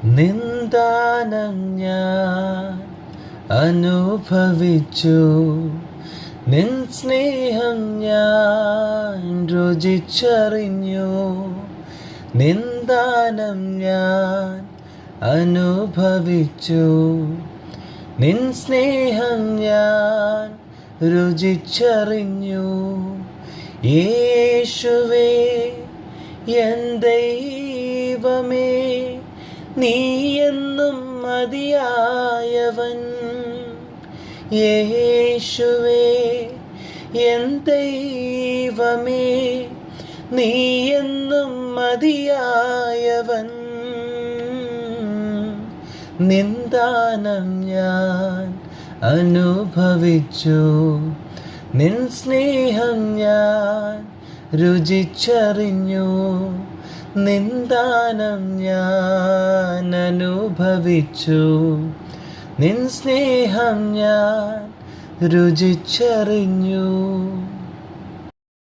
നിന്ദാനം ഞാൻ അനുഭവിച്ചു, നിൻ സ്നേഹം ഞാൻ രുചിച്ചറിഞ്ഞു. നിന്ദാനം ഞാൻ അനുഭവിച്ചു, നിൻ സ്നേഹം ഞാൻ രുചിച്ചറിഞ്ഞു. യേശുവേ എൻ ദൈവമേ, നീ എന്നും മതിയായവൻ. യേശുവേ എൻ ദൈവമേ, നീ എന്നും മതിയായവൻ. നിന്ദാനം ഞാൻ അനുഭവിച്ചു, നിൻ സ്നേഹം ഞാൻ രുചിച്ചറിഞ്ഞു. നിന്ദാനം ഞാൻ അനുഭവിച്ചു, നിൻ സ്നേഹം ഞാൻ രുചിച്ചറിഞ്ഞു.